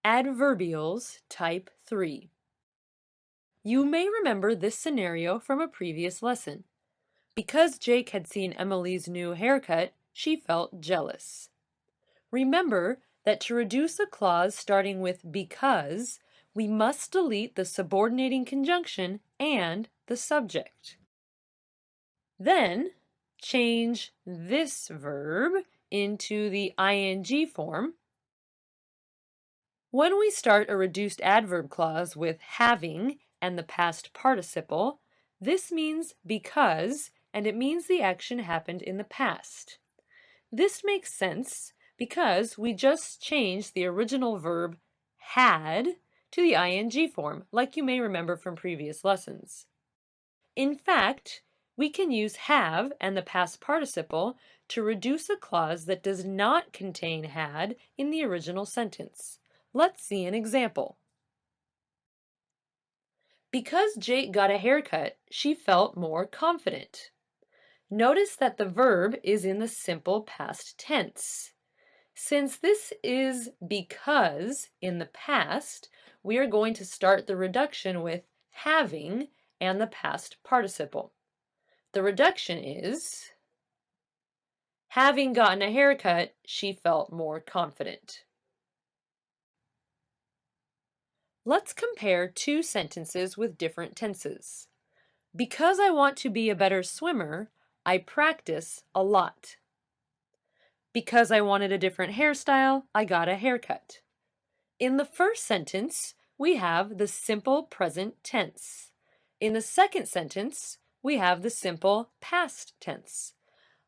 Adverbials Type 3. You may remember this scenario from a previous lesson. Because Jake had seen Emily's new haircut, she felt jealous. Remember that to reduce a clause starting with because, we must delete the subordinating conjunction and the subject. Then, change this verb into the ing form. When we start a reduced adverb clause with having and the past participle, this means because, and it means the action happened in the past. This makes sense because we just changed the original verb had to the ing form, like you may remember from previous lessons. In fact, we can use have and the past participle to reduce a clause that does not contain had in the original sentence. Let's see an example. Because Jake got a haircut, she felt more confident. Notice that the verb is in the simple past tense. Since this is because in the past, we are going to start the reduction with having and the past participle. The reduction is, having gotten a haircut, she felt more confident. Let's compare two sentences with different tenses. Because I want to be a better swimmer, I practice a lot. Because I wanted a different hairstyle, I got a haircut. In the first sentence, we have the simple present tense. In the second sentence, we have the simple past tense.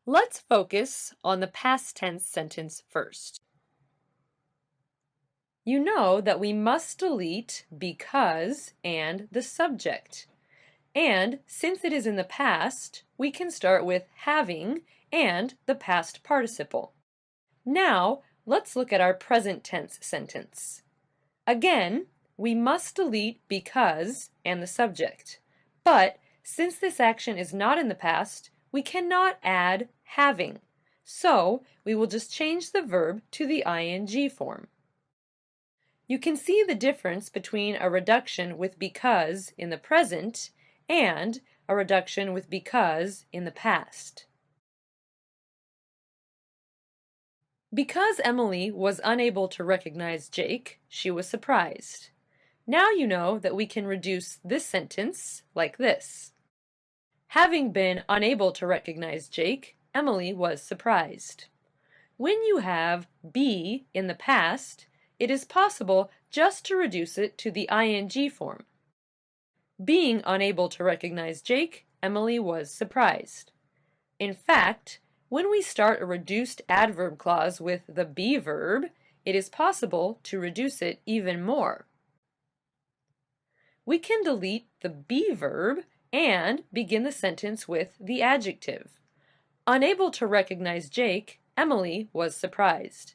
Let's focus on the past tense sentence first. You know that we must delete because and the subject. And since it is in the past, we can start with having and the past participle. Now, let's look at our present tense sentence. Again, we must delete because and the subject. But since this action is not in the past, we cannot add having. So, we will just change the verb to the ing form. You can see the difference between a reduction with because in the present and a reduction with because in the past. Because Emily was unable to recognize Jake, she was surprised. Now you know that we can reduce this sentence like this. Having been unable to recognize Jake, Emily was surprised. When you have be in the past, it is possible just to reduce it to the ing form. Being unable to recognize Jake, Emily was surprised. In fact, when we start a reduced adverb clause with the be verb, it is possible to reduce it even more. We can delete the be verb and begin the sentence with the adjective. Unable to recognize Jake, Emily was surprised.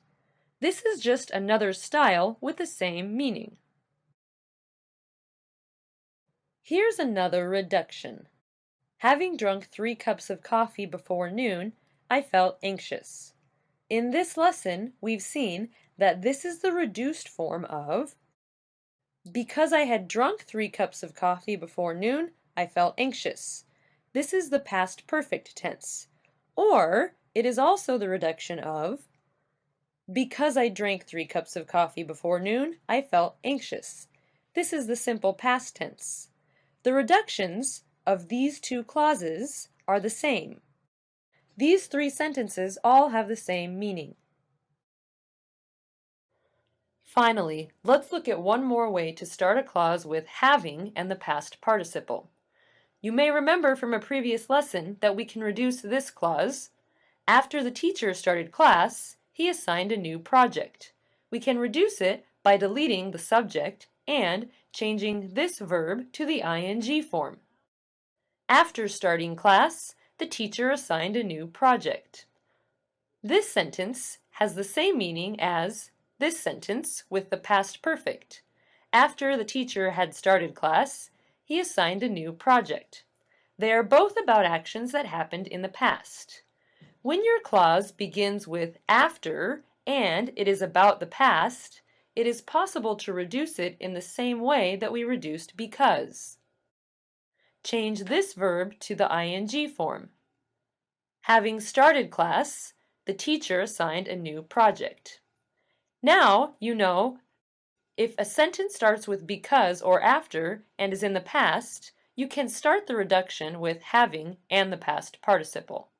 This is just another style with the same meaning. Here's another reduction. Having drunk 3 cups of coffee before noon, I felt anxious. In this lesson, we've seen that this is the reduced form of because I had drunk 3 cups of coffee before noon, I felt anxious. This is the past perfect tense. Or it is also the reduction of because I drank 3 cups of coffee before noon, I felt anxious. This is the simple past tense. The reductions of these two clauses are the same. These 3 sentences all have the same meaning. Finally, let's look at one more way to start a clause with having and the past participle. You may remember from a previous lesson that we can reduce this clause. After the teacher started class, he assigned a new project. We can reduce it by deleting the subject and changing this verb to the ing form. After starting class, the teacher assigned a new project. This sentence has the same meaning as this sentence with the past perfect. After the teacher had started class, he assigned a new project. They are both about actions that happened in the past. When your clause begins with after and it is about the past, it is possible to reduce it in the same way that we reduced because. Change this verb to the ing form. Having started class, the teacher assigned a new project. Now you know if a sentence starts with because or after and is in the past, you can start the reduction with having and the past participle.